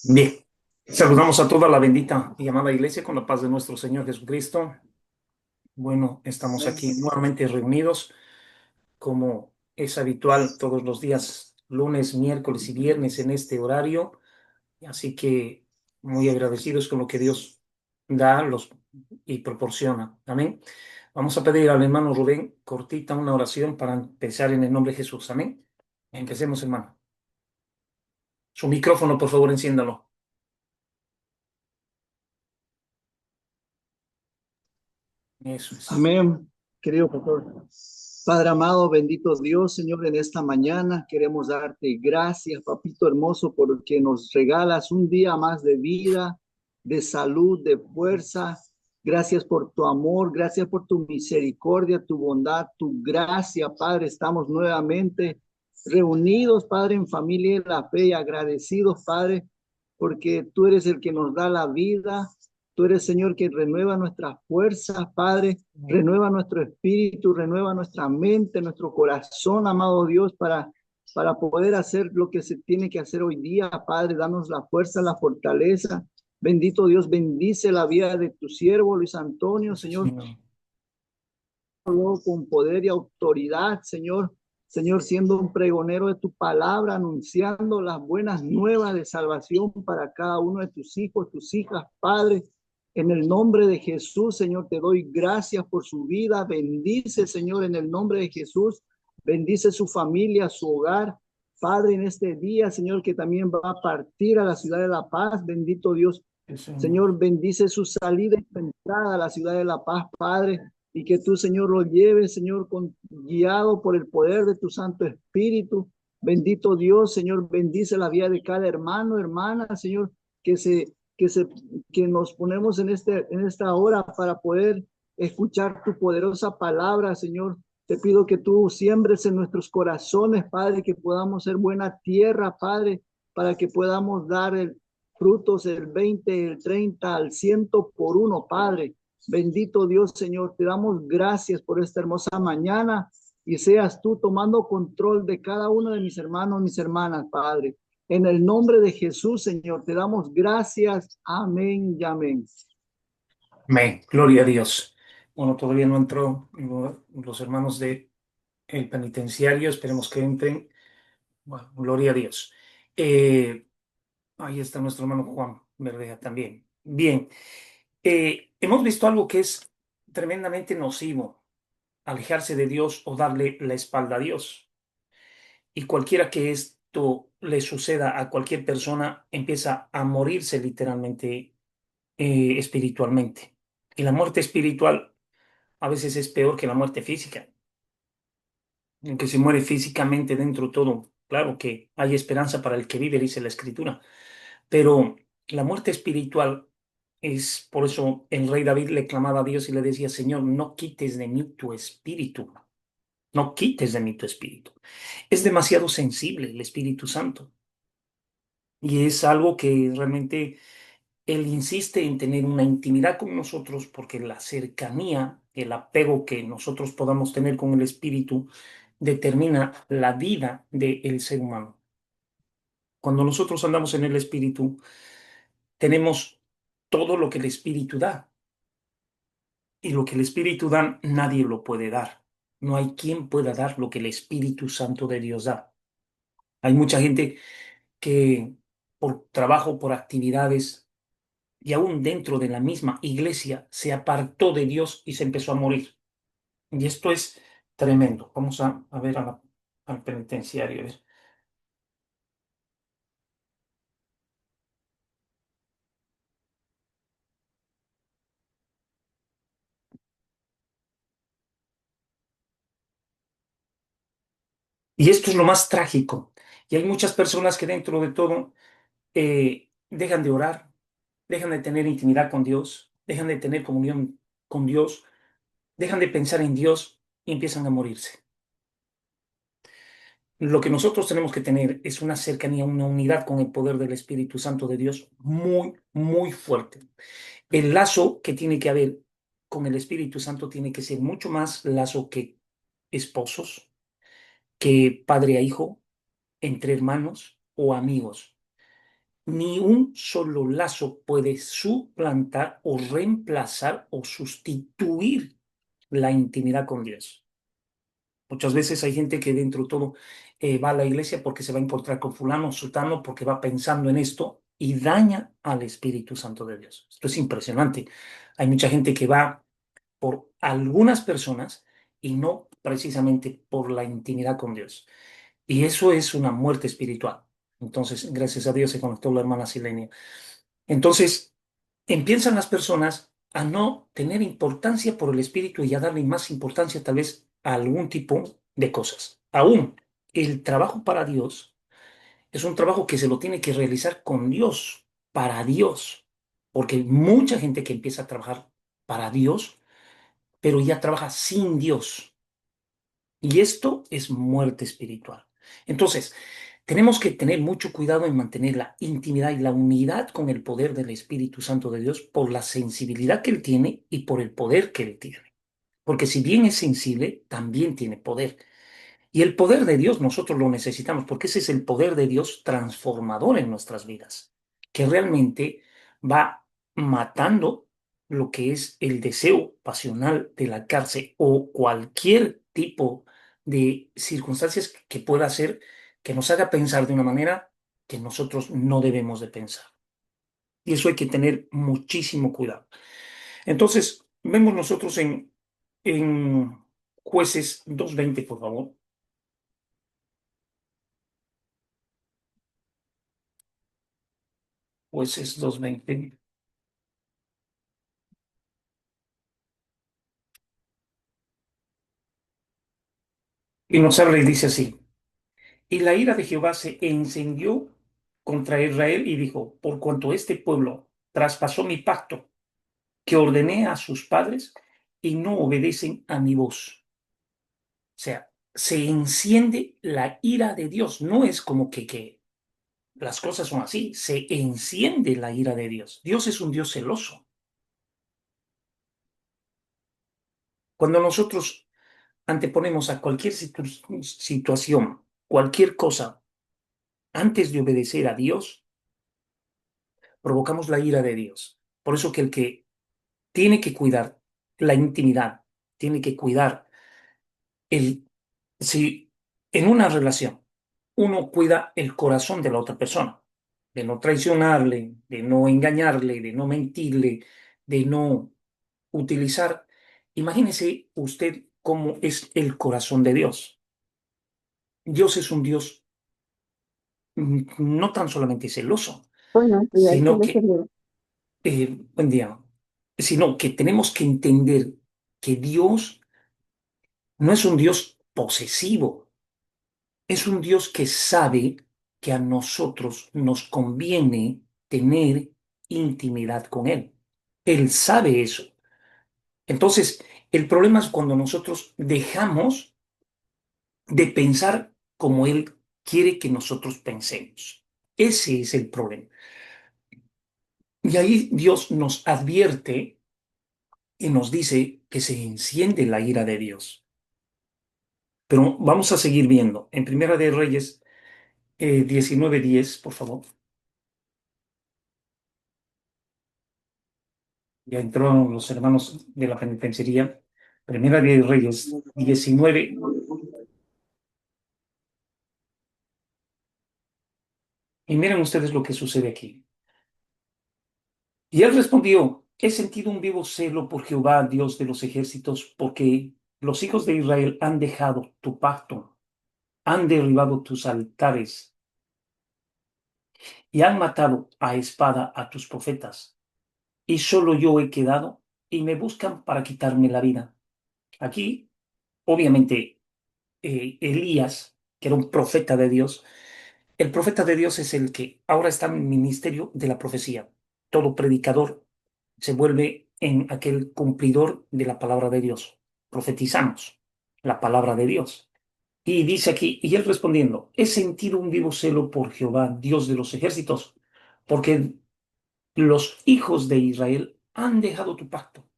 Bien, saludamos a toda la bendita y amada iglesia con la paz de nuestro Señor Jesucristo. Bueno, estamos Amén. aquí nuevamente reunidos como es habitual todos los días, lunes, miércoles y viernes en este horario. Así que muy agradecidos con lo que Dios da y proporciona. Amén. Vamos a pedir al hermano Rubén cortita una oración para empezar en el nombre de Jesús. Amén. Empecemos, hermano. Su micrófono, por favor, enciéndalo. Eso es. Amén, querido pastor. Padre amado, bendito Dios, Señor, en esta mañana queremos darte gracias, papito hermoso, porque nos regalas un día más de vida, de salud, de fuerza. Gracias por tu amor, gracias por tu misericordia, tu bondad, tu gracia, Padre. Estamos nuevamente reunidos, Padre, en familia en la fe y agradecidos, Padre, porque tú eres el que nos da la vida. Tú eres, Señor, que renueva nuestras fuerzas, Padre, renueva nuestro espíritu, renueva nuestra mente, nuestro corazón, amado Dios, para poder hacer lo que se tiene que hacer hoy día, Padre. Danos la fuerza, la fortaleza. Bendito Dios, bendice la vida de tu siervo, Luis Antonio, Gracias, Señor, Señor. con poder y autoridad, Señor. Señor, siendo un pregonero de tu palabra, anunciando las buenas nuevas de salvación para cada uno de tus hijos, tus hijas, Padre. En el nombre de Jesús, Señor, te doy gracias por su vida. Bendice, Señor, en el nombre de Jesús. Bendice su familia, su hogar. Padre, en este día, Señor, que también va a partir a la ciudad de La Paz. Bendito Dios. Sí, Señor. Señor, bendice su salida y su entrada a la ciudad de La Paz, Padre, y que tú, Señor, lo lleves, Señor, guiado por el poder de tu Santo Espíritu. Bendito Dios, Señor, bendice la vida de cada hermano, hermana, Señor, que se, que se, que nos ponemos en esta hora para poder escuchar tu poderosa palabra, Señor. Te pido que tú siembres en nuestros corazones, Padre, que podamos ser buena tierra, Padre, para que podamos dar frutos el 20, el 30, al 100 por uno, Padre. Bendito Dios, Señor, te damos gracias por esta hermosa mañana y seas tú tomando control de cada uno de mis hermanos, mis hermanas, Padre. En el nombre de Jesús, Señor, te damos gracias. Amén y amén. Amén. Gloria a Dios. Bueno, todavía no entró los hermanos de el penitenciario. Esperemos que entren. Bueno, gloria a Dios. Eh, Ahí está nuestro hermano Juan Verdea también. Bien. Hemos visto algo que es tremendamente nocivo, alejarse de Dios o darle la espalda a Dios. Y cualquiera que esto le suceda a cualquier persona, empieza a morirse literalmente espiritualmente. Y la muerte espiritual a veces es peor que la muerte física, en que se muere físicamente dentro de todo. Claro que hay esperanza para el que vive, dice la Escritura, pero la muerte espiritual es, por eso el rey David le clamaba a Dios y le decía, Señor, no quites de mí tu espíritu, no quites de mí tu espíritu. Es demasiado sensible el Espíritu Santo y es algo que realmente Él insiste en tener una intimidad con nosotros porque la cercanía, el apego que nosotros podamos tener con el Espíritu determina la vida del ser humano. Cuando nosotros andamos en el Espíritu, tenemos todo lo que el Espíritu da y lo que el Espíritu da nadie lo puede dar. No hay quien pueda dar lo que el Espíritu Santo de Dios da. Hay mucha gente que por trabajo, por actividades, y aún dentro de la misma iglesia se apartó de Dios y se empezó a morir. Y esto es tremendo. Vamos a ver al penitenciario. A ver. Y esto es lo más trágico. Y hay muchas personas que dentro de todo dejan de orar, dejan de tener intimidad con Dios, dejan de tener comunión con Dios, dejan de pensar en Dios y empiezan a morirse. Lo que nosotros tenemos que tener es una cercanía, una unidad con el poder del Espíritu Santo de Dios muy, muy fuerte. El lazo que tiene que haber con el Espíritu Santo tiene que ser mucho más lazo que esposos, que padre a hijo, entre hermanos o amigos. Ni un solo lazo puede suplantar o reemplazar o sustituir la intimidad con Dios. Muchas veces hay gente que dentro de todo va a la iglesia porque se va a encontrar con fulano, sultano, porque va pensando en esto y daña al Espíritu Santo de Dios. Esto es impresionante. Hay mucha gente que va por algunas personas y no precisamente por la intimidad con Dios. Y eso es una muerte espiritual. Entonces, gracias a Dios se conectó la hermana Silenia. Entonces, empiezan las personas a no tener importancia por el espíritu y a darle más importancia tal vez a algún tipo de cosas. Aún el trabajo para Dios es un trabajo que se lo tiene que realizar con Dios, para Dios, porque hay mucha gente que empieza a trabajar para Dios, pero ya trabaja sin Dios. Y esto es muerte espiritual. Entonces, tenemos que tener mucho cuidado en mantener la intimidad y la unidad con el poder del Espíritu Santo de Dios por la sensibilidad que Él tiene y por el poder que Él tiene. Porque si bien es sensible, también tiene poder. Y el poder de Dios nosotros lo necesitamos porque ese es el poder de Dios transformador en nuestras vidas, que realmente va matando lo que es el deseo pasional de la cárcel o cualquier tipo de circunstancias que pueda hacer que nos haga pensar de una manera que nosotros no debemos de pensar. Y eso hay que tener muchísimo cuidado. Entonces, vemos nosotros en Jueces 2:20, por favor. Jueces 2:20. Y nos habla y dice así. Y la ira de Jehová se encendió contra Israel y dijo, por cuanto este pueblo traspasó mi pacto que ordené a sus padres y no obedecen a mi voz. O sea, se enciende la ira de Dios. No es como que las cosas son así. Se enciende la ira de Dios. Dios es un Dios celoso. Cuando nosotros anteponemos a cualquier situación, cualquier cosa, antes de obedecer a Dios, provocamos la ira de Dios. Por eso que el que tiene que cuidar la intimidad, tiene que cuidar el, si en una relación uno cuida el corazón de la otra persona, de no traicionarle, de no engañarle, de no mentirle, de no utilizar, imagínese usted cómo es el corazón de Dios. Dios es un Dios no tan solamente celoso, Bueno, cuidar que sino lo que seguro. buen día, sino que tenemos que entender que Dios no es un Dios posesivo, es un Dios que sabe que a nosotros nos conviene tener intimidad con Él. Él sabe eso. Entonces, el problema es cuando nosotros dejamos de pensar como Él quiere que nosotros pensemos. Ese es el problema. Y ahí Dios nos advierte y nos dice que se enciende la ira de Dios. Pero vamos a seguir viendo. En Primera de Reyes 19:10, por favor. Ya entraron los hermanos de la penitenciaría. Primera de Reyes 19. Y miren ustedes lo que sucede aquí. Y él respondió, he sentido un vivo celo por Jehová, Dios de los ejércitos, porque los hijos de Israel han dejado tu pacto, han derribado tus altares y han matado a espada a tus profetas. Y solo yo he quedado y me buscan para quitarme la vida. Aquí, obviamente, Elías, que era un profeta de Dios, el profeta de Dios es el que ahora está en el ministerio de la profecía. Todo predicador se vuelve en aquel cumplidor de la palabra de Dios. Profetizamos la palabra de Dios. Y dice aquí, y él respondiendo, he sentido un vivo celo por Jehová, Dios de los ejércitos, porque los hijos de Israel han dejado tu pacto.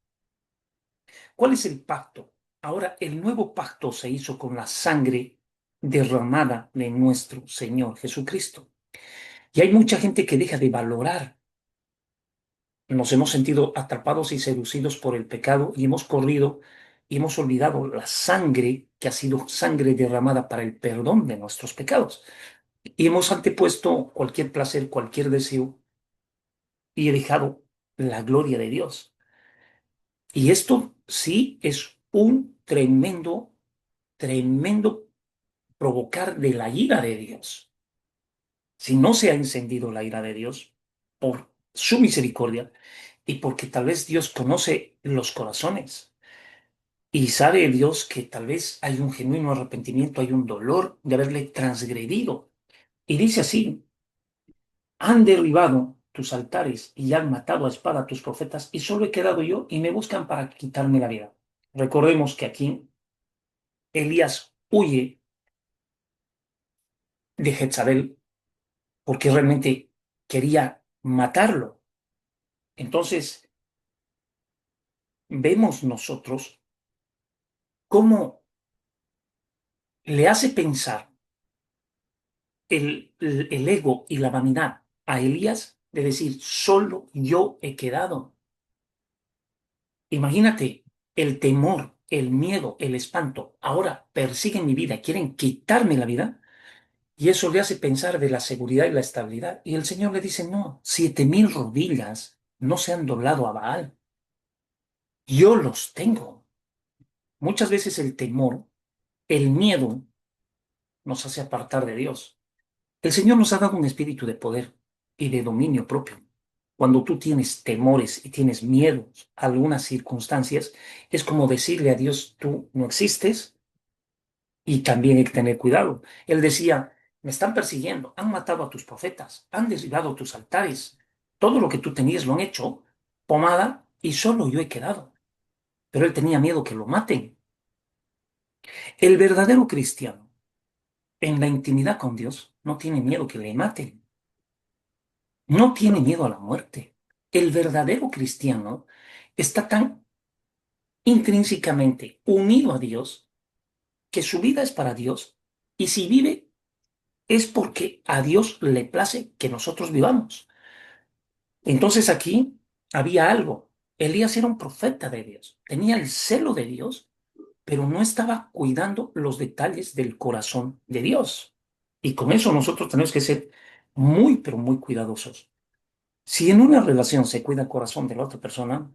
¿Cuál es el pacto? Ahora el nuevo pacto se hizo con la sangre, derramada de nuestro Señor Jesucristo. Y hay mucha gente que deja de valorar. Nos hemos sentido atrapados y seducidos por el pecado y hemos corrido y hemos olvidado la sangre que ha sido sangre derramada para el perdón de nuestros pecados. Y hemos antepuesto cualquier placer, cualquier deseo y he dejado la gloria de Dios. Y esto sí es un tremendo, tremendo provocar de la ira de Dios. Si no se ha encendido la ira de Dios por su misericordia y porque tal vez Dios conoce los corazones y sabe Dios que tal vez hay un genuino arrepentimiento, hay un dolor de haberle transgredido. Y dice así, han derribado tus altares y han matado a espada a tus profetas y solo he quedado yo y me buscan para quitarme la vida. Recordemos que aquí Elías huye de Jezabel porque realmente quería matarlo. Entonces, vemos nosotros cómo le hace pensar el ego y la vanidad a Elías de decir, solo yo he quedado. Imagínate el temor, el miedo, el espanto. Ahora persiguen mi vida, quieren quitarme la vida. Y eso le hace pensar de la seguridad y la estabilidad. Y el Señor le dice, no, 7.000 rodillas no se han doblado a Baal. Yo los tengo. Muchas veces el temor, el miedo nos hace apartar de Dios. El Señor nos ha dado un espíritu de poder y de dominio propio. Cuando tú tienes temores y tienes miedos a algunas circunstancias, es como decirle a Dios, tú no existes y también hay que tener cuidado. Él decía, me están persiguiendo, han matado a tus profetas, han derribado tus altares, todo lo que tú tenías lo han hecho, pomada, y solo yo he quedado. Pero él tenía miedo que lo maten. El verdadero cristiano, en la intimidad con Dios, no tiene miedo que le maten. No tiene miedo a la muerte. El verdadero cristiano está tan intrínsecamente unido a Dios que su vida es para Dios y si vive es porque a Dios le place que nosotros vivamos. Entonces aquí había algo. Elías era un profeta de Dios, tenía el celo de Dios, pero no estaba cuidando los detalles del corazón de Dios. Y con eso nosotros tenemos que ser muy, pero muy cuidadosos. Si en una relación se cuida el corazón de la otra persona,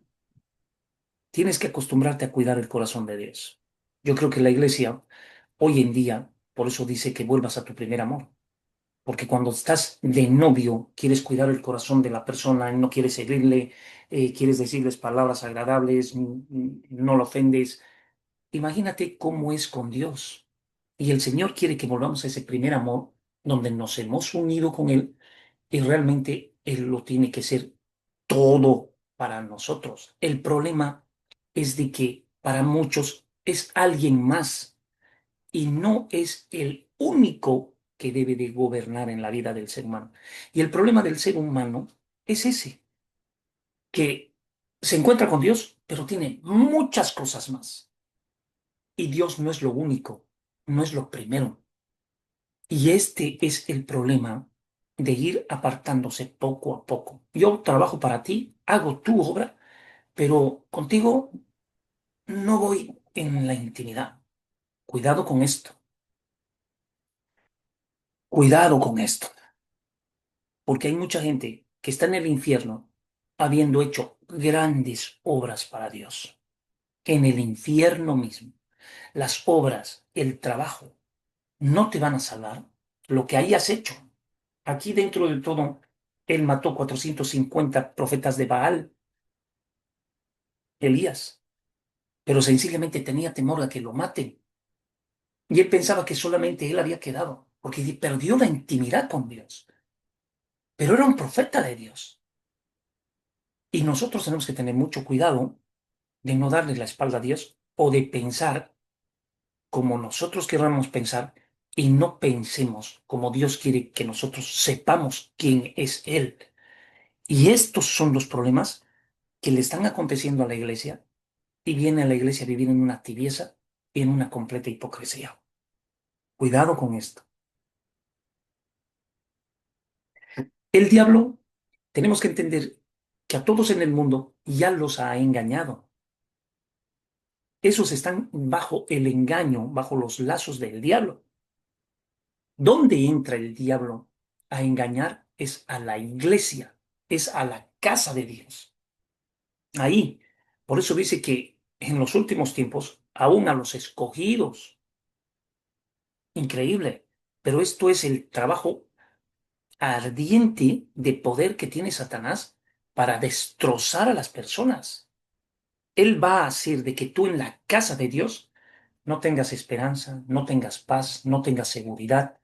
tienes que acostumbrarte a cuidar el corazón de Dios. Yo creo que la iglesia hoy en día, por eso dice que vuelvas a tu primer amor. Porque cuando estás de novio, quieres cuidar el corazón de la persona, no quieres herirle, quieres decirles palabras agradables, no lo ofendes. Imagínate cómo es con Dios. Y el Señor quiere que volvamos a ese primer amor donde nos hemos unido con Él y realmente Él lo tiene que ser todo para nosotros. El problema es de que para muchos es alguien más y no es el único que debe de gobernar en la vida del ser humano. Y el problema del ser humano es ese, que se encuentra con Dios, pero tiene muchas cosas más. Y Dios no es lo único, no es lo primero. Y este es el problema de ir apartándose poco a poco. Yo trabajo para ti, hago tu obra, pero contigo no voy en la intimidad. Cuidado con esto, cuidado con esto, porque hay mucha gente que está en el infierno habiendo hecho grandes obras para Dios. En el infierno mismo, las obras, el trabajo, no te van a salvar lo que hayas hecho. Aquí dentro de todo, él mató 450 profetas de Baal, Elías, pero sencillamente tenía temor a que lo maten. Y él pensaba que solamente él había quedado, porque perdió la intimidad con Dios. Pero era un profeta de Dios. Y nosotros tenemos que tener mucho cuidado de no darle la espalda a Dios o de pensar como nosotros querramos pensar y no pensemos como Dios quiere que nosotros sepamos quién es Él. Y estos son los problemas que le están aconteciendo a la iglesia y viene a la iglesia a vivir en una tibieza y en una completa hipocresía. Cuidado con esto. El diablo, tenemos que entender que a todos en el mundo ya los ha engañado. Esos están bajo el engaño, bajo los lazos del diablo. ¿Dónde entra el diablo a engañar? Es a la iglesia, es a la casa de Dios. Ahí. Por eso dice que en los últimos tiempos, aún a los escogidos, increíble, pero esto es el trabajo ardiente de poder que tiene Satanás para destrozar a las personas. Él va a hacer de que tú en la casa de Dios no tengas esperanza, no tengas paz, no tengas seguridad,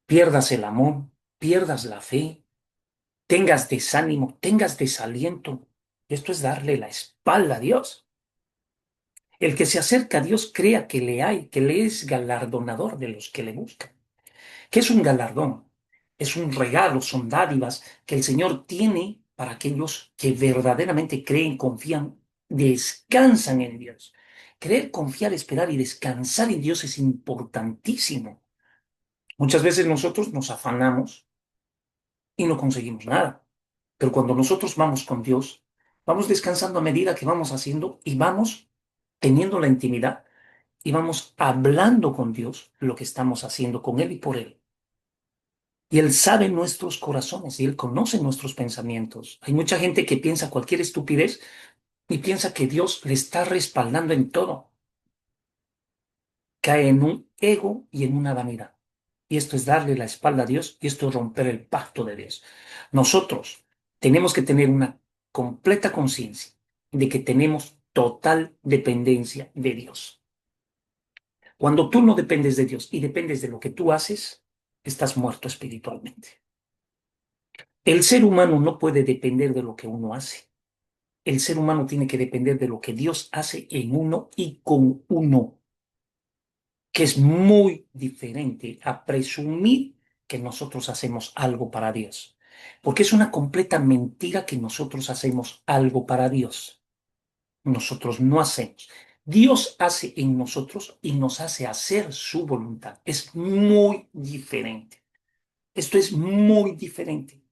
pierdas el amor, pierdas la fe, tengas desánimo, tengas desaliento. Esto es darle la espalda a Dios. El que se acerca a Dios crea que le hay, que le es galardonador de los que le buscan. ¿Qué es un galardón? Es un regalo, son dádivas que el Señor tiene para aquellos que verdaderamente creen, confían, descansan en Dios. Creer, confiar, esperar y descansar en Dios es importantísimo. Muchas veces nosotros nos afanamos y no conseguimos nada. Pero cuando nosotros vamos con Dios, vamos descansando a medida que vamos haciendo y vamos teniendo la intimidad y vamos hablando con Dios lo que estamos haciendo con Él y por Él. Y Él sabe nuestros corazones y Él conoce nuestros pensamientos. Hay mucha gente que piensa cualquier estupidez y piensa que Dios le está respaldando en todo. Cae en un ego y en una vanidad. Y esto es darle la espalda a Dios y esto es romper el pacto de Dios. Nosotros tenemos que tener una completa conciencia de que tenemos total dependencia de Dios. Cuando tú no dependes de Dios y dependes de lo que tú haces, estás muerto espiritualmente. El ser humano no puede depender de lo que uno hace. El ser humano tiene que depender de lo que Dios hace en uno y con uno, que es muy diferente a presumir que nosotros hacemos algo para Dios. Porque es una completa mentira que nosotros hacemos algo para Dios. Nosotros no hacemos. Dios hace en nosotros y nos hace hacer su voluntad. Es muy diferente. Esto es muy diferente.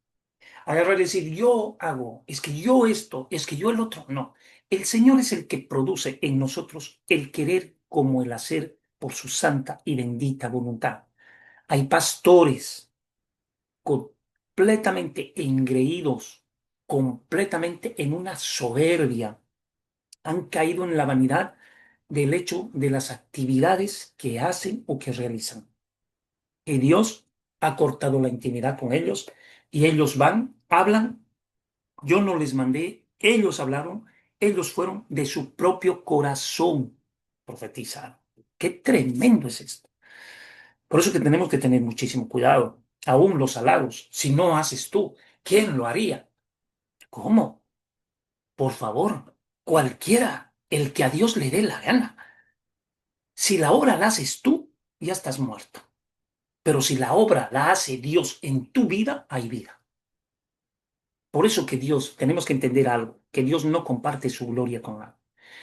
Agarrar y decir, yo hago, es que yo esto, es que yo el otro. No. El Señor es el que produce en nosotros el querer como el hacer por su santa y bendita voluntad. Hay pastores completamente engreídos, completamente en una soberbia. Han caído en la vanidad del hecho de las actividades que hacen o que realizan. Y Dios ha cortado la intimidad con ellos y ellos van, hablan. Yo no les mandé, ellos hablaron, ellos fueron de su propio corazón profetizar. Qué tremendo es esto. Por eso que tenemos que tener muchísimo cuidado. Aún los halagos, si no haces tú, ¿quién lo haría? ¿Cómo? Por favor, cualquiera, el que a Dios le dé la gana. Si la obra la haces tú, ya estás muerto. Pero si la obra la hace Dios en tu vida, hay vida. Por eso que Dios, tenemos que entender algo, que Dios no comparte su gloria con nada.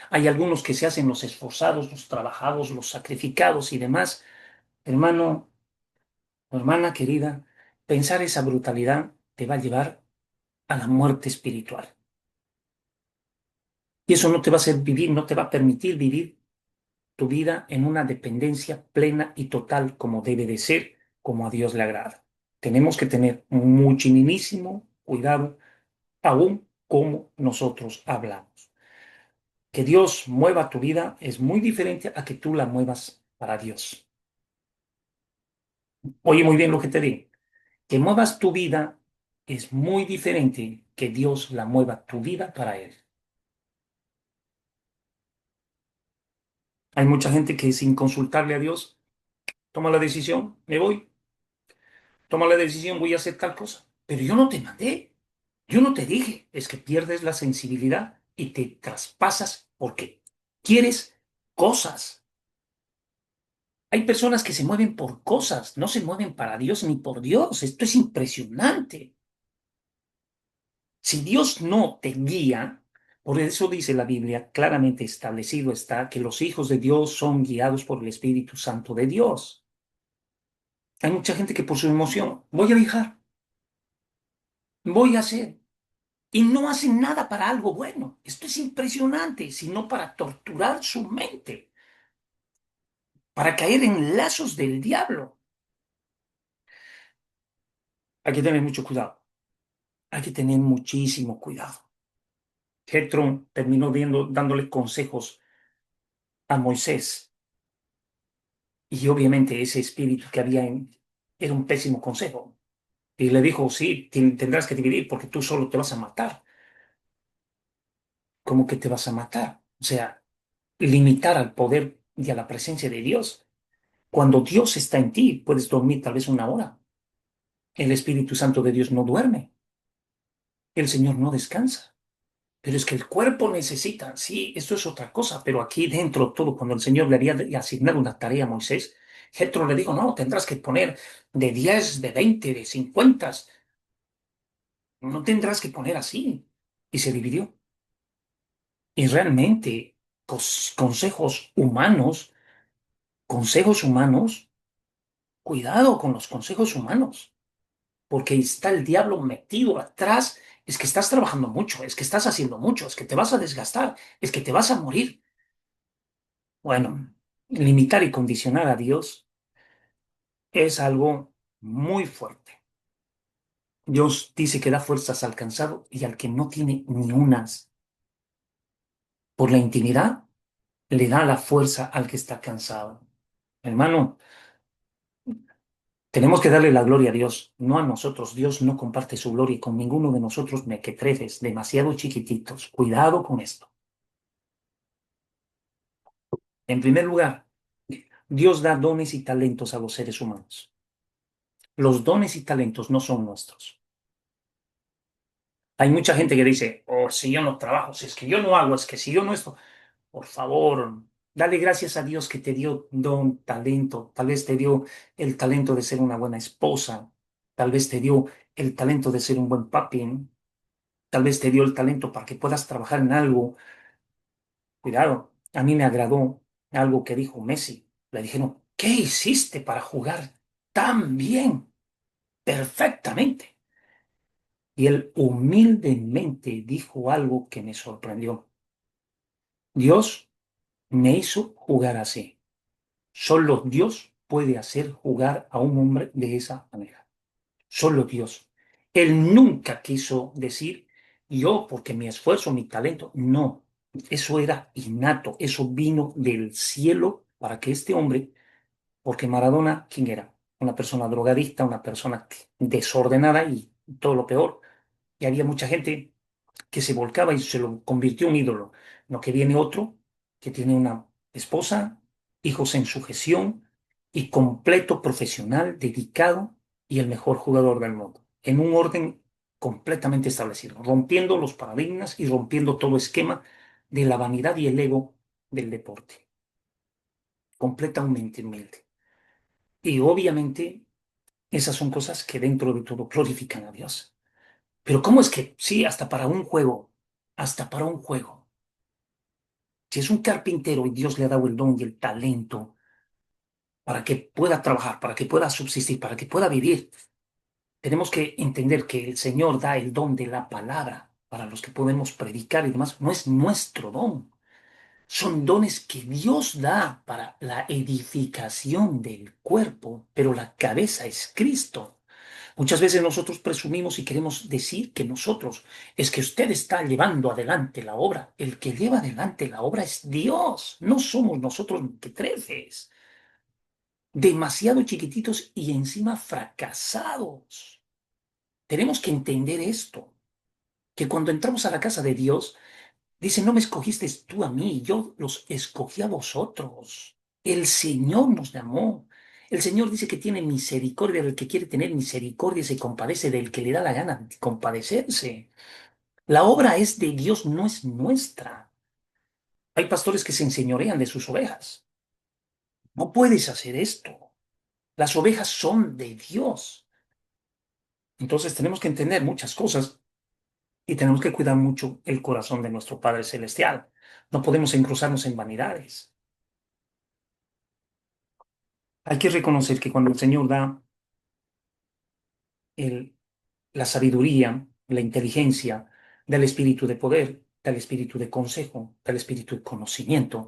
Hay algunos que se hacen los esforzados, los trabajados, los sacrificados y demás. Hermano, hermana querida, pensar esa brutalidad te va a llevar a la muerte espiritual. Y eso no te va a hacer vivir, no te va a permitir vivir tu vida en una dependencia plena y total como debe de ser, como a Dios le agrada. Tenemos que tener muchísimo cuidado aún como nosotros hablamos. Que Dios mueva tu vida es muy diferente a que tú la muevas para Dios. Oye muy bien lo que te digo. Que muevas tu vida es muy diferente que Dios la mueva tu vida para Él. Hay mucha gente que sin consultarle a Dios toma la decisión, me voy, toma la decisión, voy a hacer tal cosa. Pero yo no te mandé, yo no te dije, es que pierdes la sensibilidad y te traspasas porque quieres cosas. Hay personas que se mueven por cosas, no se mueven para Dios ni por Dios. Esto es impresionante. Si Dios no te guía, por eso dice la Biblia, claramente establecido está que los hijos de Dios son guiados por el Espíritu Santo de Dios. Hay mucha gente que por su emoción, voy a viajar, voy a hacer, y no hacen nada para algo bueno. Esto es impresionante, sino para torturar su mente, para caer en lazos del diablo. Hay que tener mucho cuidado, hay que tener muchísimo cuidado. Jetro terminó dándole consejos a Moisés, y obviamente ese espíritu que había era un pésimo consejo. Y le dijo, sí, tendrás que dividir porque tú solo te vas a matar. ¿Cómo que te vas a matar? O sea, limitar al poder y a la presencia de Dios. Cuando Dios está en ti, puedes dormir tal vez una hora. El Espíritu Santo de Dios no duerme. El Señor no descansa. Pero es que el cuerpo necesita, sí, esto es otra cosa, pero aquí dentro todo, cuando el Señor le había asignado una tarea a Moisés, Jetro le dijo, no, tendrás que poner de 10, de 20, de 50, no tendrás que poner así. Y se dividió. Y realmente, consejos humanos, cuidado con los consejos humanos, porque está el diablo metido atrás. Es que estás trabajando mucho, es que estás haciendo mucho, es que te vas a desgastar, es que te vas a morir. Bueno, limitar y condicionar a Dios es algo muy fuerte. Dios dice que da fuerzas al cansado y al que no tiene ni unas. Por la intimidad, le da la fuerza al que está cansado. Hermano, tenemos que darle la gloria a Dios, no a nosotros. Dios no comparte su gloria con ninguno de nosotros mequetrefes, demasiado chiquititos. Cuidado con esto. En primer lugar, Dios da dones y talentos a los seres humanos. Los dones y talentos no son nuestros. Hay mucha gente que dice, oh, si yo no trabajo, si es que yo no hago, es que si yo no esto, por favor, dale gracias a Dios que te dio don, talento. Tal vez te dio el talento de ser una buena esposa. Tal vez te dio el talento de ser un buen papi. Tal vez te dio el talento para que puedas trabajar en algo. Cuidado, a mí me agradó algo que dijo Messi. Le dijeron, ¿qué hiciste para jugar tan bien, perfectamente? Y él humildemente dijo algo que me sorprendió. Dios me hizo jugar así. Solo Dios puede hacer jugar a un hombre de esa manera. Solo Dios. Él nunca quiso decir yo porque mi esfuerzo, mi talento. No, eso era innato, eso vino del cielo para que este hombre, porque Maradona, ¿quién era? Una persona drogadicta, una persona desordenada y todo lo peor. Y había mucha gente que se volcaba y se lo convirtió en un ídolo. No que viene otro que tiene una esposa, hijos en sujeción y completo profesional, dedicado y el mejor jugador del mundo, en un orden completamente establecido, rompiendo los paradigmas y rompiendo todo esquema de la vanidad y el ego del deporte, completamente humilde. Y obviamente esas son cosas que dentro de todo glorifican a Dios. Pero ¿cómo es que, sí, hasta para un juego, si es un carpintero y Dios le ha dado el don y el talento para que pueda trabajar, para que pueda subsistir, para que pueda vivir, tenemos que entender que el Señor da el don de la palabra para los que podemos predicar y demás. No es nuestro don, son dones que Dios da para la edificación del cuerpo, pero la cabeza es Cristo. Muchas veces nosotros presumimos y queremos decir que nosotros, es que usted está llevando adelante la obra. El que lleva adelante la obra es Dios, no somos nosotros que creces, demasiado chiquititos y encima fracasados. Tenemos que entender esto, que cuando entramos a la casa de Dios, dice, no me escogiste tú a mí, yo los escogí a vosotros. El Señor nos llamó. El Señor dice que tiene misericordia del que quiere tener misericordia y se compadece del que le da la gana de compadecerse. La obra es de Dios, no es nuestra. Hay pastores que se enseñorean de sus ovejas. No puedes hacer esto. Las ovejas son de Dios. Entonces tenemos que entender muchas cosas y tenemos que cuidar mucho el corazón de nuestro Padre Celestial. No podemos encruzarnos en vanidades. Hay que reconocer que cuando el Señor da la sabiduría, la inteligencia, del espíritu de poder, del espíritu de consejo, del espíritu de conocimiento,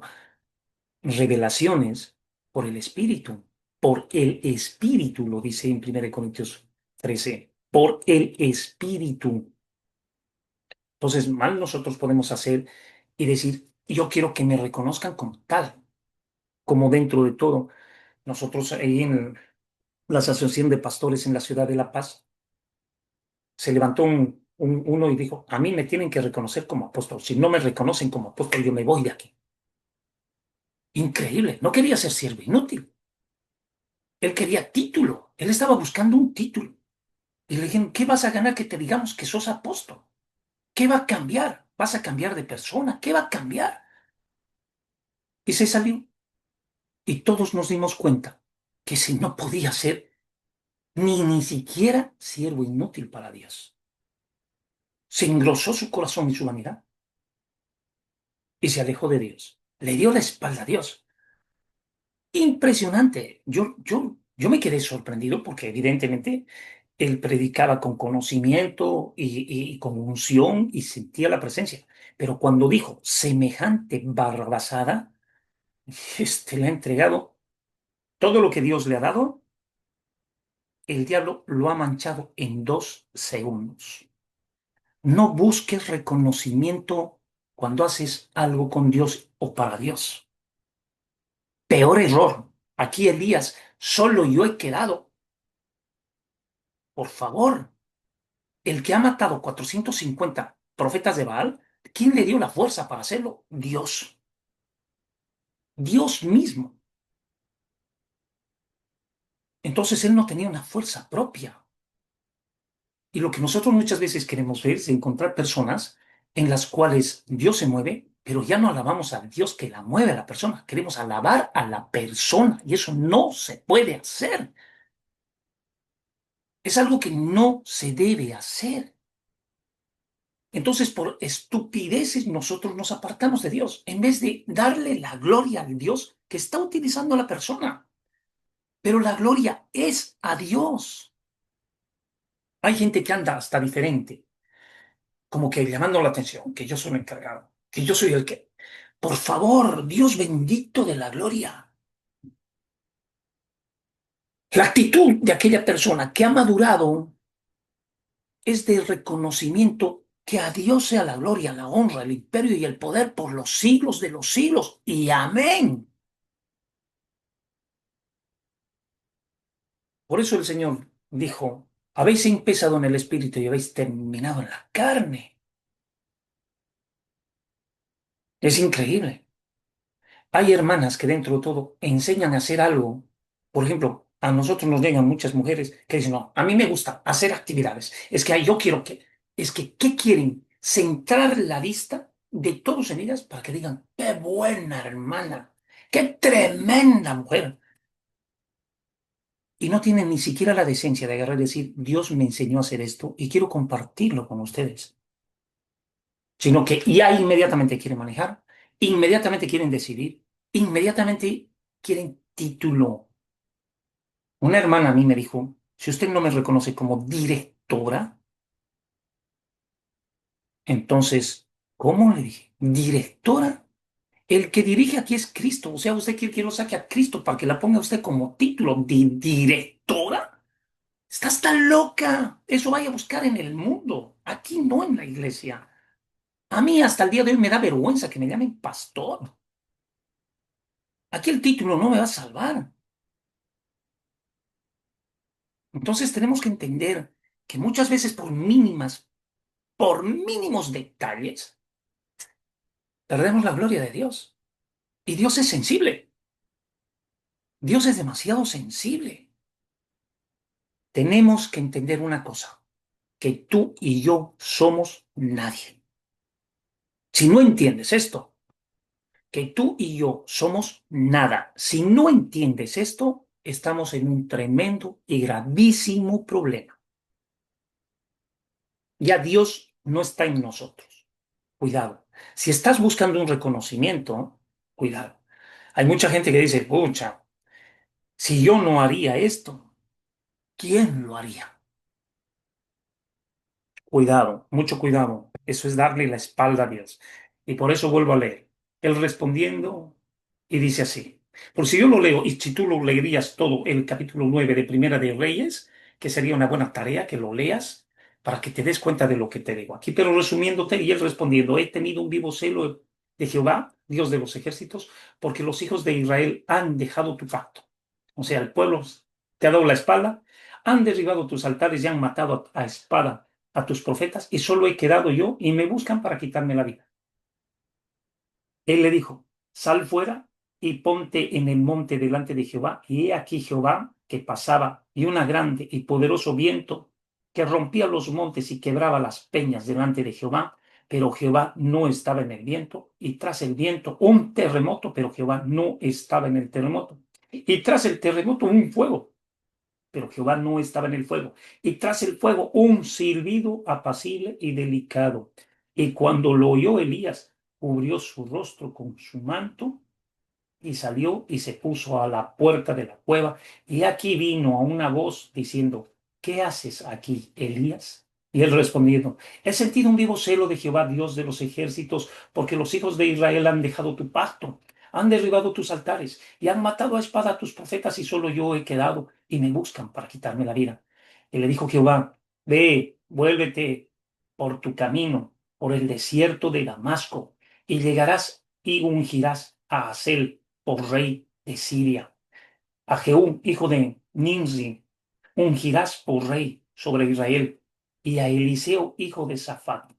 revelaciones por el espíritu, lo dice en 1 Corintios 13, por el espíritu. Entonces, mal nosotros podemos hacer y decir, yo quiero que me reconozcan como tal, como dentro de todo. Nosotros ahí en la Asociación de Pastores en la ciudad de La Paz, se levantó uno y dijo, a mí me tienen que reconocer como apóstol. Si no me reconocen como apóstol, yo me voy de aquí. Increíble. No quería ser siervo inútil. Él quería título. Él estaba buscando un título. Y le dijeron, ¿qué vas a ganar que te digamos que sos apóstol? ¿Qué va a cambiar? ¿Vas a cambiar de persona? ¿Qué va a cambiar? Y se salió. Y todos nos dimos cuenta que si no podía ser ni siquiera siervo inútil para Dios. Se engrosó su corazón y su vanidad y se alejó de Dios. Le dio la espalda a Dios. Impresionante. Yo me quedé sorprendido porque evidentemente él predicaba con conocimiento y con unción y sentía la presencia. Pero cuando dijo semejante barrabasada, le ha entregado todo lo que Dios le ha dado, el diablo lo ha manchado en 2 segundos. No busques reconocimiento cuando haces algo con Dios o para Dios. Peor error. Aquí Elías, solo yo he quedado. Por favor, el que ha matado 450 profetas de Baal, ¿quién le dio la fuerza para hacerlo? Dios. Dios mismo. Entonces él no tenía una fuerza propia. Y lo que nosotros muchas veces queremos ver es encontrar personas en las cuales Dios se mueve, pero ya no alabamos al Dios que la mueve a la persona. Queremos alabar a la persona y eso no se puede hacer. Es algo que no se debe hacer. Entonces, por estupideces nosotros nos apartamos de Dios en vez de darle la gloria al Dios que está utilizando a la persona. Pero la gloria es a Dios. Hay gente que anda hasta diferente, como que llamando la atención, que yo soy el encargado, que yo soy el que... Por favor, Dios bendito de la gloria. La actitud de aquella persona que ha madurado es de reconocimiento que a Dios sea la gloria, la honra, el imperio y el poder por los siglos de los siglos. Y amén. Por eso el Señor dijo, habéis empezado en el espíritu y habéis terminado en la carne. Es increíble. Hay hermanas que dentro de todo enseñan a hacer algo. Por ejemplo, a nosotros nos llegan muchas mujeres que dicen, no, a mí me gusta hacer actividades. Es que yo quiero que, es que, ¿qué quieren? Centrar la vista de todos en ellas para que digan, qué buena hermana, qué tremenda mujer. Y no tienen ni siquiera la decencia de agarrar y decir, Dios me enseñó a hacer esto y quiero compartirlo con ustedes. Sino que ya inmediatamente quieren manejar, inmediatamente quieren decidir, inmediatamente quieren título. Una hermana a mí me dijo, si usted no me reconoce como directora, entonces, ¿cómo le dije? ¿Directora? El que dirige aquí es Cristo. O sea, usted quiere que lo saque a Cristo para que la ponga usted como título de directora. Estás tan loca. Eso vaya a buscar en el mundo. Aquí no en la iglesia. A mí hasta el día de hoy me da vergüenza que me llamen pastor. Aquí el título no me va a salvar. Entonces tenemos que entender que muchas veces por mínimos detalles, perdemos la gloria de Dios. Y Dios es sensible. Dios es demasiado sensible. Tenemos que entender una cosa, que tú y yo somos nadie. Si no entiendes esto, que tú y yo somos nada, si no entiendes esto, estamos en un tremendo y gravísimo problema. Ya Dios no está en nosotros. Cuidado. Si estás buscando un reconocimiento, cuidado. Hay mucha gente que dice, pucha, si yo no haría esto, ¿quién lo haría? Cuidado, mucho cuidado. Eso es darle la espalda a Dios. Y por eso vuelvo a leer. Él respondiendo y dice así. Por si yo lo leo y si tú lo leerías todo el capítulo 9 de Primera de Reyes, que sería una buena tarea que lo leas para que te des cuenta de lo que te digo aquí. Pero resumiéndote, y él respondiendo, he tenido un vivo celo de Jehová, Dios de los ejércitos, porque los hijos de Israel han dejado tu pacto. O sea, el pueblo te ha dado la espalda, han derribado tus altares y han matado a espada a tus profetas y solo he quedado yo y me buscan para quitarme la vida. Él le dijo, sal fuera y ponte en el monte delante de Jehová. Y he aquí Jehová que pasaba y un grande y poderoso viento que rompía los montes y quebraba las peñas delante de Jehová. Pero Jehová no estaba en el viento y tras el viento un terremoto, pero Jehová no estaba en el terremoto. Y tras el terremoto un fuego, pero Jehová no estaba en el fuego. Y tras el fuego un silbido apacible y delicado. Y cuando lo oyó Elías, cubrió su rostro con su manto y salió y se puso a la puerta de la cueva. Y aquí vino a una voz diciendo, ¿qué haces aquí, Elías? Y él respondiendo, he sentido un vivo celo de Jehová, Dios de los ejércitos, porque los hijos de Israel han dejado tu pacto, han derribado tus altares y han matado a espada a tus profetas y solo yo he quedado y me buscan para quitarme la vida. Y le dijo Jehová, ve, vuélvete por tu camino, por el desierto de Damasco, y llegarás y ungirás a Hazael por rey de Siria. A Jehú, hijo de Nimsi, ungirás por rey sobre Israel. Y a Eliseo, hijo de Safat,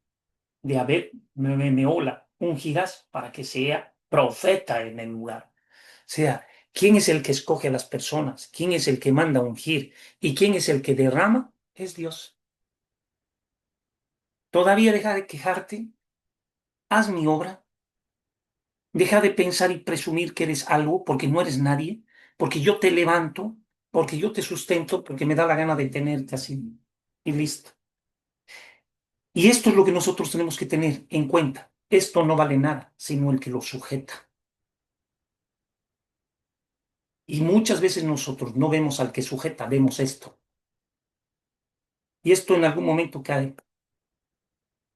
de Abed Meola, ungirás para que sea profeta en el lugar. O sea, ¿quién es el que escoge a las personas? ¿Quién es el que manda a ungir? ¿Y quién es el que derrama? Es Dios. Todavía deja de quejarte, haz mi obra. Deja de pensar y presumir que eres algo porque no eres nadie, porque yo te levanto, porque yo te sustento, porque me da la gana de tenerte así y listo. Y esto es lo que nosotros tenemos que tener en cuenta. Esto no vale nada, sino el que lo sujeta. Y muchas veces nosotros no vemos al que sujeta, vemos esto. Y esto en algún momento cae,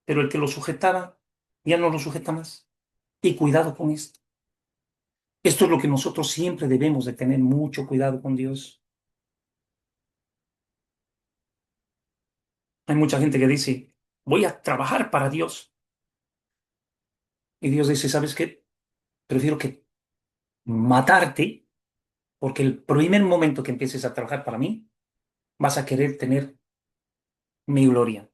pero el que lo sujetaba ya no lo sujeta más. Y cuidado con esto. Esto es lo que nosotros siempre debemos de tener mucho cuidado con Dios. Hay mucha gente que dice, voy a trabajar para Dios. Y Dios dice, ¿sabes qué? Prefiero que matarte, porque el primer momento que empieces a trabajar para mí, vas a querer tener mi gloria.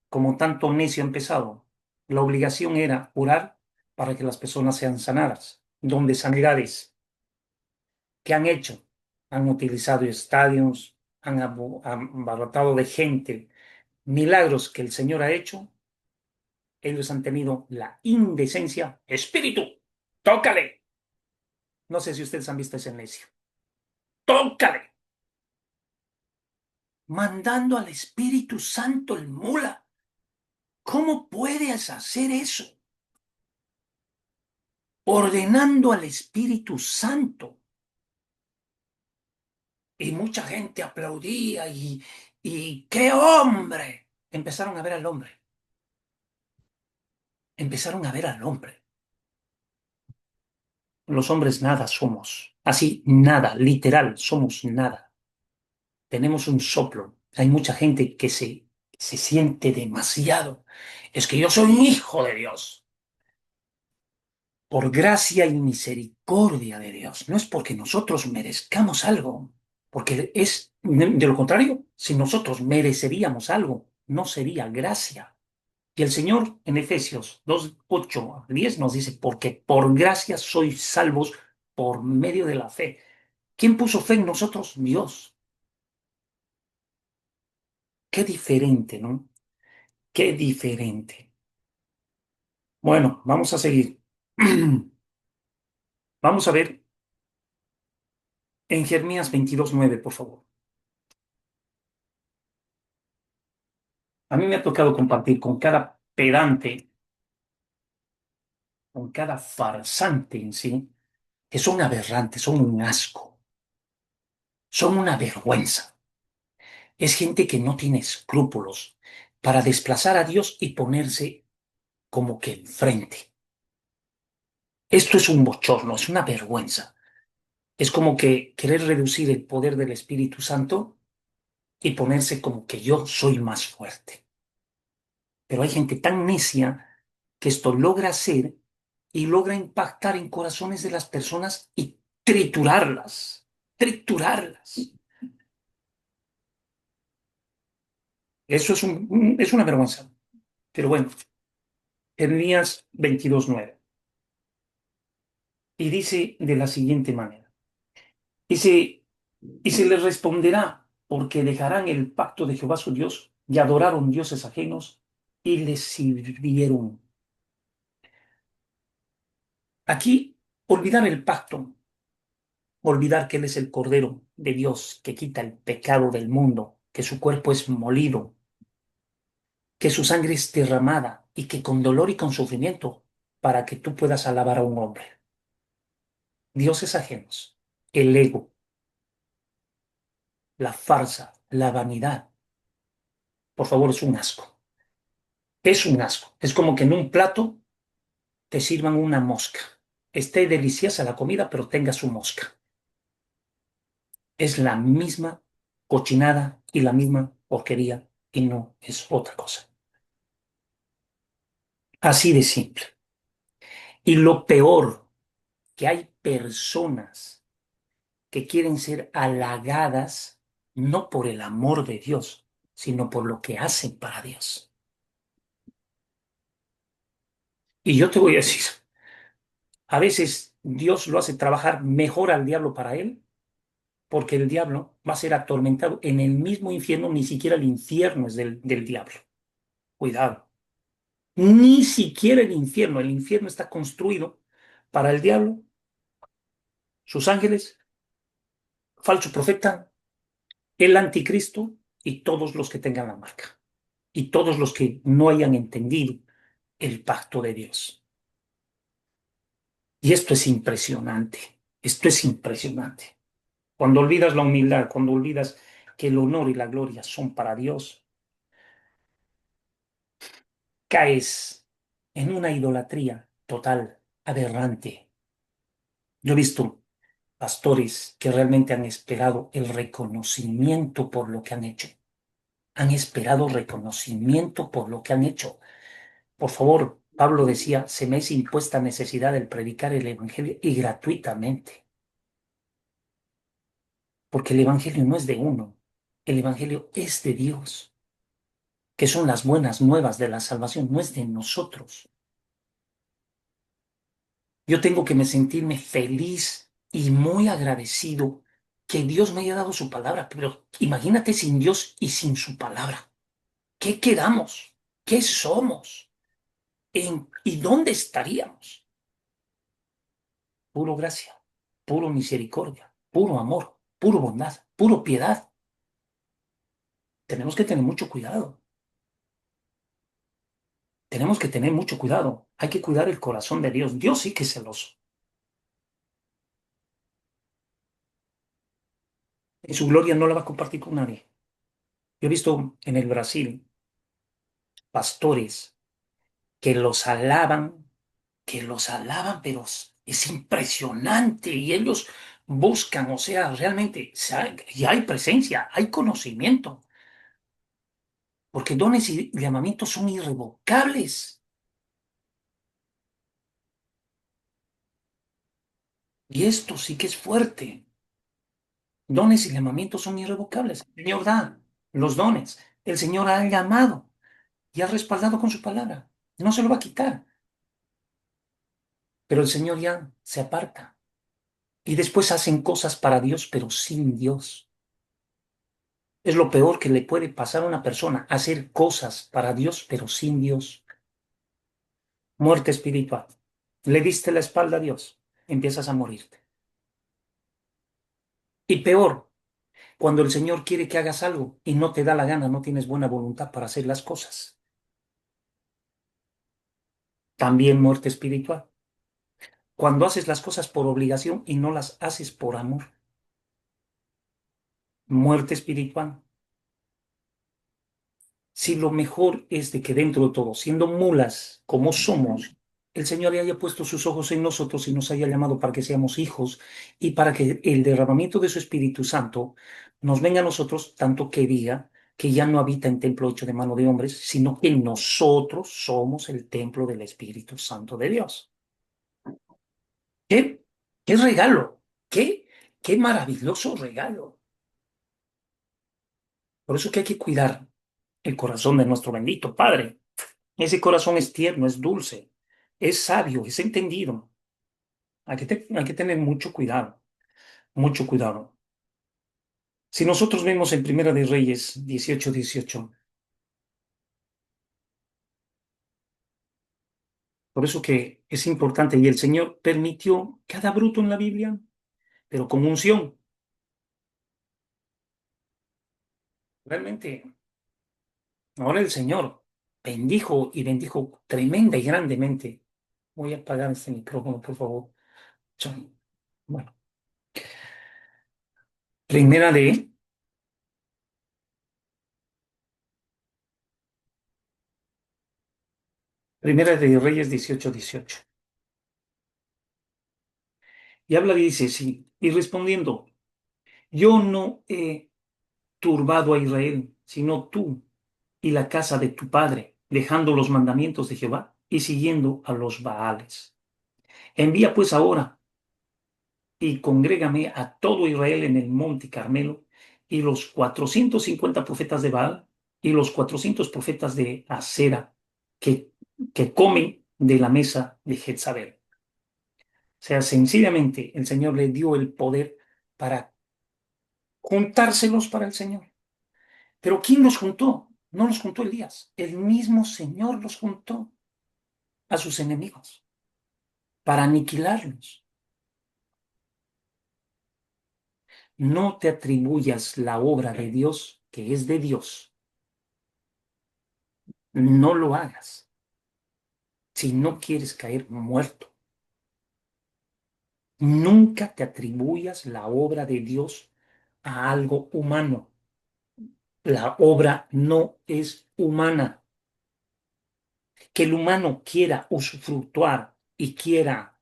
Como tanto necio ha empezado, la obligación era orar para que las personas sean sanadas. Donde sanidades, ¿qué han hecho? Han utilizado estadios, han abarrotado de gente. Milagros que el Señor ha hecho, ellos han tenido la indecencia. Espíritu, tócale. No sé si ustedes han visto ese necio. Tócale. Mandando al Espíritu Santo el mula. ¿Cómo puedes hacer eso? Ordenando al Espíritu Santo. Y mucha gente aplaudía y ¡qué hombre! Empezaron a ver al hombre. Empezaron a ver al hombre. Los hombres nada somos. Así, nada, literal, somos nada. Tenemos un soplo. Hay mucha gente que se siente demasiado. Es que yo soy un hijo de Dios. Por gracia y misericordia de Dios. No es porque nosotros merezcamos algo, porque es de lo contrario, si nosotros mereceríamos algo, no sería gracia. Y el Señor en Efesios 2:8 a 10 nos dice, porque por gracia sois salvos por medio de la fe. ¿Quién puso fe en nosotros? Dios. Qué diferente, ¿no? Qué diferente. Bueno, vamos a seguir. Vamos a ver en Jeremías 22:9, por favor. A mí me ha tocado compartir con cada pedante, con cada farsante en sí, que son aberrantes, son un asco, son una vergüenza. Es gente que no tiene escrúpulos para desplazar a Dios y ponerse como que enfrente. Esto es un bochorno, es una vergüenza. Es como que querer reducir el poder del Espíritu Santo y ponerse como que yo soy más fuerte. Pero hay gente tan necia que esto logra hacer y logra impactar en corazones de las personas y triturarlas, triturarlas. Eso es una vergüenza. Pero bueno, Jeremías 22:9. Y dice de la siguiente manera. Dice, y se les responderá, porque dejarán el pacto de Jehová su Dios y adoraron dioses ajenos y les sirvieron. Aquí, olvidar el pacto, olvidar que Él es el Cordero de Dios que quita el pecado del mundo, que su cuerpo es molido, que su sangre es derramada y que con dolor y con sufrimiento para que tú puedas alabar a un hombre. Dioses ajenos, el ego, la farsa, la vanidad. Por favor, es un asco. Es un asco. Es como que en un plato te sirvan una mosca. Esté deliciosa la comida, pero tenga su mosca. Es la misma cochinada y la misma porquería y no es otra cosa. Así de simple. Y lo peor, que hay personas que quieren ser halagadas no por el amor de Dios, sino por lo que hacen para Dios. Y yo te voy a decir, a veces Dios lo hace trabajar mejor al diablo para él, porque el diablo va a ser atormentado en el mismo infierno, ni siquiera el infierno es del diablo. Cuidado. Ni siquiera el infierno está construido para el diablo, sus ángeles, falso profeta, el anticristo y todos los que tengan la marca y todos los que no hayan entendido el pacto de Dios. Y esto es impresionante, esto es impresionante. Cuando olvidas la humildad, cuando olvidas que el honor y la gloria son para Dios, caes en una idolatría total, aberrante. Yo he visto pastores que realmente han esperado el reconocimiento por lo que han hecho. Han esperado reconocimiento por lo que han hecho. Por favor, Pablo decía, se me es impuesta necesidad del predicar el Evangelio y gratuitamente, porque el Evangelio no es de uno, el Evangelio es de Dios, que son las buenas nuevas de la salvación, no es de nosotros. Yo tengo que me sentirme feliz y muy agradecido que Dios me haya dado su palabra, pero imagínate sin Dios y sin su palabra. ¿Qué quedamos? ¿Qué somos? ¿Y dónde estaríamos? Puro gracia, puro misericordia, puro amor, puro bondad, puro piedad. Tenemos que tener mucho cuidado. Tenemos que tener mucho cuidado. Hay que cuidar el corazón de Dios. Dios sí que es celoso. En su gloria no la va a compartir con nadie. Yo he visto en el Brasil pastores que los alaban, pero es impresionante y ellos buscan, o sea, realmente ya hay presencia, hay conocimiento, porque dones y llamamientos son irrevocables. Y esto sí que es fuerte. Dones y llamamientos son irrevocables. El Señor da los dones. El Señor ha llamado y ha respaldado con su palabra. No se lo va a quitar. Pero el Señor ya se aparta. Y después hacen cosas para Dios, pero sin Dios. Es lo peor que le puede pasar a una persona, hacer cosas para Dios, pero sin Dios. Muerte espiritual. Le diste la espalda a Dios, empiezas a morirte. Y peor, cuando el Señor quiere que hagas algo y no te da la gana, no tienes buena voluntad para hacer las cosas. También muerte espiritual. Cuando haces las cosas por obligación y no las haces por amor. Muerte espiritual. si lo mejor es de que dentro de todo, siendo mulas como somos, el Señor haya puesto sus ojos en nosotros y nos haya llamado para que seamos hijos y para que el derramamiento de su Espíritu Santo nos venga a nosotros, tanto que diga que ya no habita en templo hecho de mano de hombres, sino que nosotros somos el templo del Espíritu Santo de Dios. ¿Qué, qué regalo? ¿Qué maravilloso regalo? Por eso que hay que cuidar el corazón de nuestro bendito Padre. Ese corazón es tierno, es dulce, es sabio, es entendido. Hay que tener mucho cuidado, mucho cuidado. Si nosotros vemos en Primera de Reyes 18:18, por eso que es importante, y el Señor permitió cada bruto en la Biblia, pero con unción. Realmente, ahora el Señor bendijo y bendijo tremenda y grandemente. Voy a apagar este micrófono, por favor. Bueno, Primera de, Primera de Reyes 18:18. Y habla y dice, sí, y respondiendo, yo no he turbado a Israel, sino tú y la casa de tu padre, dejando los mandamientos de Jehová y siguiendo a los Baales. Envía pues ahora y congrégame a todo Israel en el monte Carmelo, y los 450 profetas de Baal y los 400 profetas de Acera que, que comen de la mesa de Jezabel. O sea, sencillamente el Señor le dio el poder para juntárselos para el Señor. Pero ¿quién los juntó? No los juntó Elías. El mismo Señor los juntó a sus enemigos para aniquilarlos. No te atribuyas la obra de Dios que es de Dios. No lo hagas si no quieres caer muerto. Nunca te atribuyas la obra de Dios a algo humano. La obra no es humana. Que el humano quiera usufructuar y quiera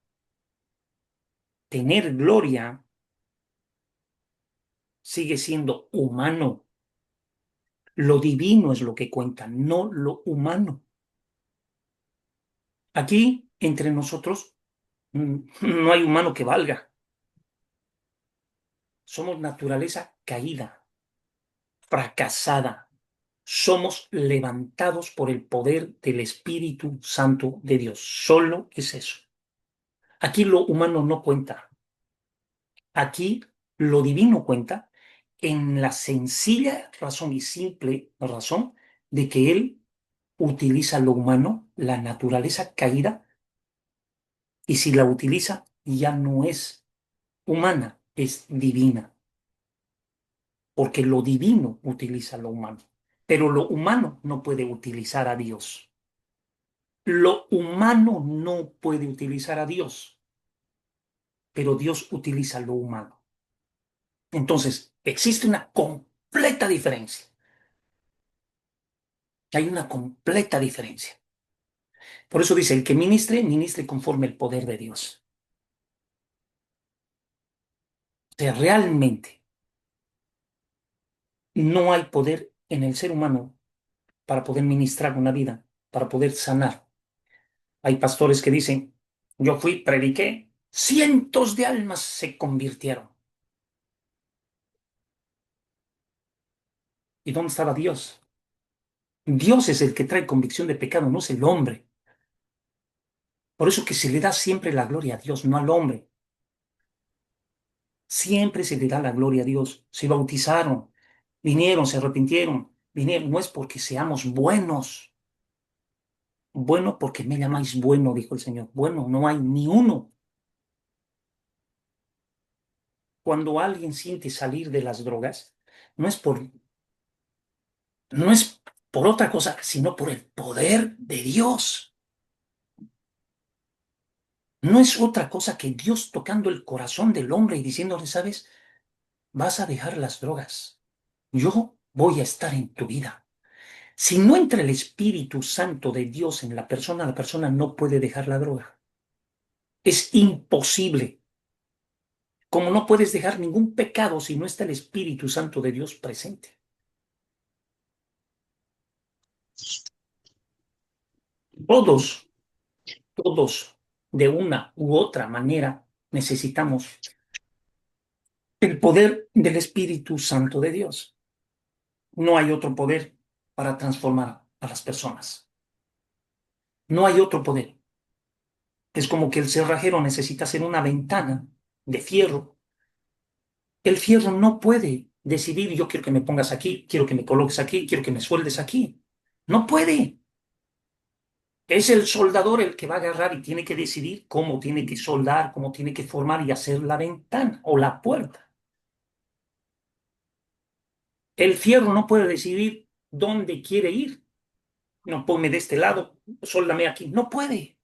tener gloria sigue siendo humano. Lo divino es lo que cuenta, no lo humano. Aquí, entre nosotros, no hay humano que valga. Somos naturaleza caída, fracasada. Somos levantados por el poder del Espíritu Santo de Dios. Solo es eso. Aquí lo humano no cuenta. Aquí lo divino cuenta en la sencilla razón y simple razón de que Él utiliza lo humano, la naturaleza caída, y si la utiliza ya no es humana, es divina, porque lo divino utiliza lo humano, pero lo humano no puede utilizar a Dios. Lo humano no puede utilizar a Dios, pero Dios utiliza lo humano. Entonces, existe una completa diferencia. Hay una completa diferencia. Por eso dice, el que ministre, ministre conforme el poder de Dios. O sea, realmente no hay poder en el ser humano para poder ministrar una vida, para poder sanar. Hay pastores que dicen, yo fui, prediqué, cientos de almas se convirtieron. ¿Y dónde estaba Dios? Dios es el que trae convicción de pecado, no es el hombre. Por eso que se le da siempre la gloria a Dios, no al hombre. Siempre se le da la gloria a Dios. Se bautizaron, vinieron, se arrepintieron, vinieron. No es porque seamos buenos. Bueno porque me llamáis bueno, dijo el Señor. Bueno, no hay ni uno. Cuando alguien siente salir de las drogas, no es por, no es por otra cosa, sino por el poder de Dios. No es otra cosa que Dios tocando el corazón del hombre y diciéndole, ¿sabes? Vas a dejar las drogas. Yo voy a estar en tu vida. Si no entra el Espíritu Santo de Dios en la persona no puede dejar la droga. Es imposible. Como no puedes dejar ningún pecado si no está el Espíritu Santo de Dios presente. Todos, todos, de una u otra manera, necesitamos el poder del Espíritu Santo de Dios. No hay otro poder para transformar a las personas. No hay otro poder. Es como que el cerrajero necesita hacer una ventana de fierro. El fierro no puede decidir, yo quiero que me pongas aquí, quiero que me coloques aquí, quiero que me sueldes aquí. No puede. Es el soldador el que va a agarrar y tiene que decidir cómo tiene que soldar, cómo tiene que formar y hacer la ventana o la puerta. El fierro no puede decidir dónde quiere ir. No, ponme de este lado, sóldame aquí. No puede.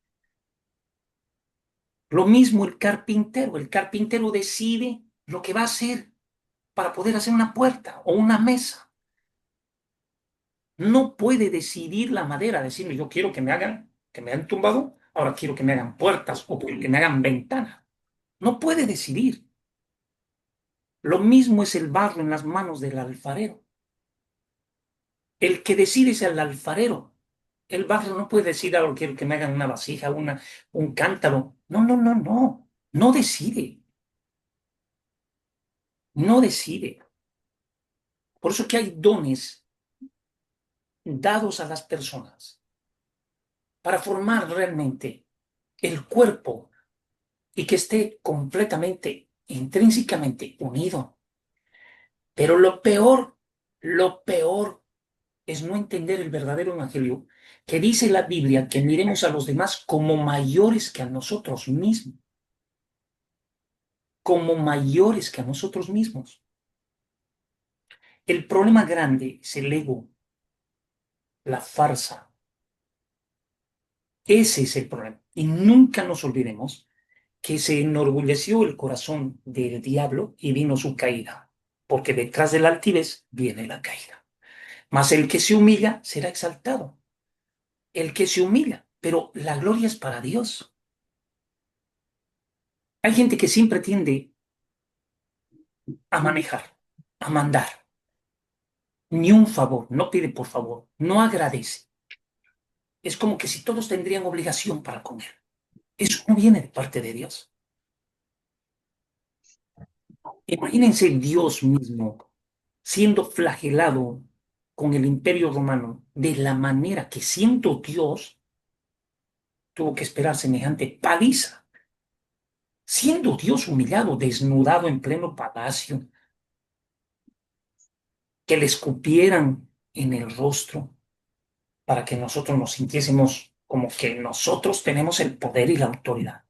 Lo mismo el carpintero. El carpintero decide lo que va a hacer para poder hacer una puerta o una mesa. No puede decidir la madera, decirme yo quiero que me hagan tumbado, ahora quiero que me hagan puertas o quiero que me hagan ventanas. No puede decidir. Lo mismo es el barro en las manos del alfarero. El que decide es el alfarero. El barro no puede decir ahora quiero que me hagan una vasija, un cántaro. No, no, no, no. No decide. No decide. Por eso que hay dones dados a las personas para formar realmente el cuerpo y que esté completamente, intrínsecamente unido. Pero lo peor es no entender el verdadero evangelio que dice la Biblia que miremos a los demás como mayores que a nosotros mismos, como mayores que a nosotros mismos. El problema grande es el ego, la farsa. Ese es el problema. Y nunca nos olvidemos que se enorgulleció el corazón del diablo y vino su caída, porque detrás de la altivez viene la caída. Mas el que se humilla será exaltado. El que se humilla, pero la gloria es para Dios. Hay gente que siempre tiende a manejar, a mandar, ni un favor, no pide por favor, no agradece. Es como que si todos tendrían obligación para comer. Eso no viene de parte de Dios. Imagínense Dios mismo siendo flagelado con el Imperio Romano de la manera que siendo Dios tuvo que esperar semejante paliza, siendo Dios humillado, desnudado en pleno palacio, que le escupieran en el rostro para que nosotros nos sintiésemos como que nosotros tenemos el poder y la autoridad.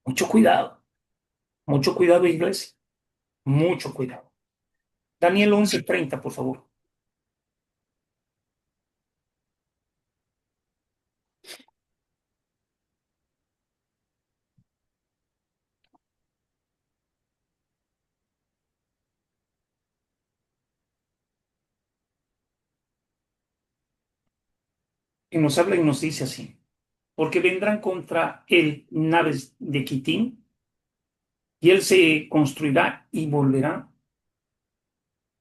Mucho cuidado, iglesia, mucho cuidado. Daniel 11:30, por favor. Y nos habla y nos dice así, porque vendrán contra él naves de Quitín, y él se construirá y volverá,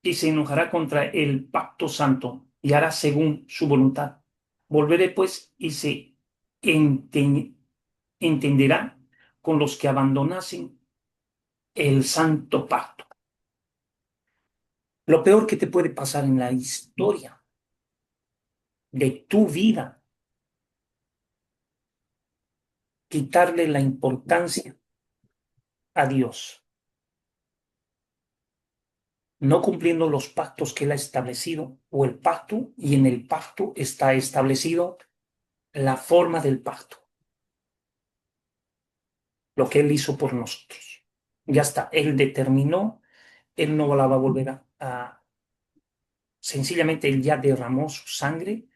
y se enojará contra el pacto santo, y hará según su voluntad. Volveré pues y se enten- entenderá con los que abandonasen el santo pacto. Lo peor que te puede pasar en la historia de tu vida, quitarle la importancia a Dios, no cumpliendo los pactos que Él ha establecido o el pacto, y en el pacto está establecido la forma del pacto, lo que Él hizo por nosotros. Ya está, Él determinó, Él no la va a volver sencillamente Él ya derramó su sangre.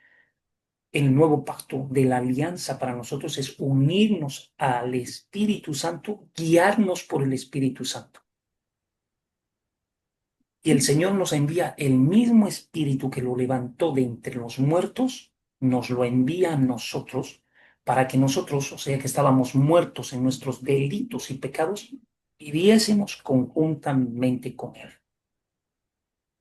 El nuevo pacto de la alianza para nosotros es unirnos al Espíritu Santo, guiarnos por el Espíritu Santo. Y el Señor nos envía el mismo Espíritu que lo levantó de entre los muertos, nos lo envía a nosotros para que nosotros, o sea que estábamos muertos en nuestros delitos y pecados, viviésemos conjuntamente con Él.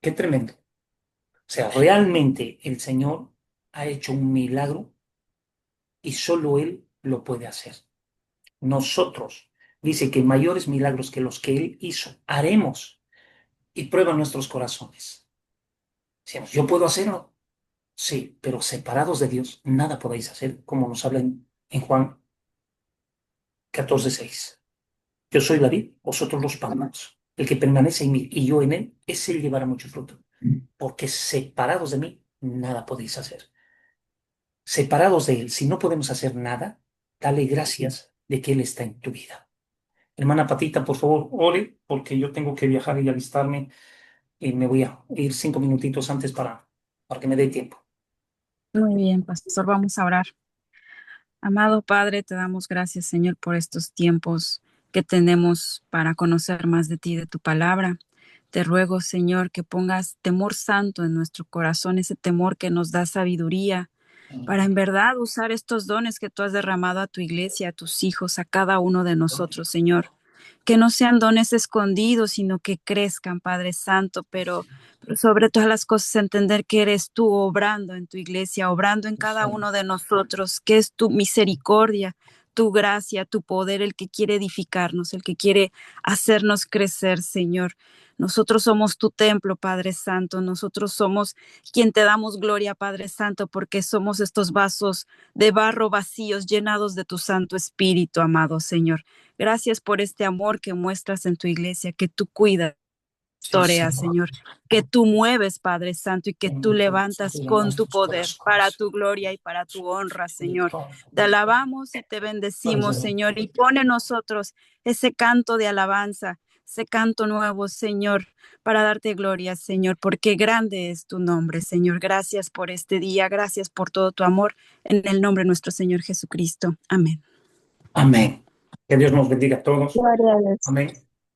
Qué tremendo. O sea, realmente el Señor ha hecho un milagro y solo Él lo puede hacer. Nosotros, dice que mayores milagros que los que Él hizo, haremos y prueba nuestros corazones. Decimos, yo puedo hacerlo. Sí, pero separados de Dios, nada podéis hacer, como nos habla en Juan 14:6. Yo soy la vid, vosotros los pámpanos. El que permanece en mí y yo en él, ese llevará mucho fruto. Porque separados de mí, nada podéis hacer. Separados de él, si no podemos hacer nada, dale gracias de que él está en tu vida. Hermana Patita, por favor, ore, porque yo tengo que viajar y alistarme y me voy a ir 5 minutitos antes para que me dé tiempo. Muy bien, pastor, vamos a orar. Amado Padre, te damos gracias, Señor, por estos tiempos que tenemos para conocer más de ti, de tu palabra. Te ruego, Señor, que pongas temor santo en nuestro corazón, ese temor que nos da sabiduría para en verdad usar estos dones que tú has derramado a tu iglesia, a tus hijos, a cada uno de nosotros, Señor. Que no sean dones escondidos, sino que crezcan, Padre Santo, pero sobre todas las cosas entender que eres tú obrando en tu iglesia, obrando en cada uno de nosotros, que es tu misericordia, tu gracia, tu poder, el que quiere edificarnos, el que quiere hacernos crecer, Señor. Nosotros somos tu templo, Padre Santo. Nosotros somos quien te damos gloria, Padre Santo, porque somos estos vasos de barro vacíos, llenados de tu Santo Espíritu, amado Señor. Gracias por este amor que muestras en tu iglesia, que tú cuidas, Sí, pastoreas, Señor. Señor, que tú mueves, Padre Santo, y que tú Bendito levantas de con tu nuestros poder para corazones. tu gloria y para tu honra, Y Señor. Te alabamos y te bendecimos, Señor, y pone en nosotros ese canto de alabanza, ese canto nuevo, Señor, para darte gloria, Señor, porque grande es tu nombre, Señor. Gracias por este día, gracias por todo tu amor, en el nombre de nuestro Señor Jesucristo. Amén. Amén. Que Dios nos bendiga a todos. Gloria a Dios. Amén.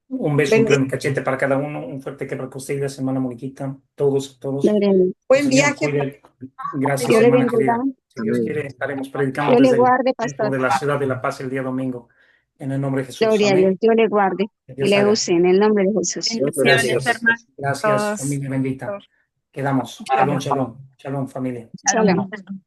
Un beso, un Bendición. pleno cachete para cada uno. Un fuerte quebracostillas, hermana Moniquita. Todos, todos. Gloria a Dios. Que el Buen Señor viaje, cuide. Gracias, Dios le hermana bendiga. querida. Si Dios Amén. quiere, estaremos predicando Dios le desde el guarde, templo pastor. de la ciudad de La Paz el día domingo. En el nombre de Jesús. Gloria a Dios. Amén. Dios le guarde Que y Dios le haga. use en el nombre de Jesús. Bendiciones, Gracias. hermanos. Gracias, Todos. familia bendita. Quedamos. Shalom, shalom. Shalom, familia. Shalom. Shalom.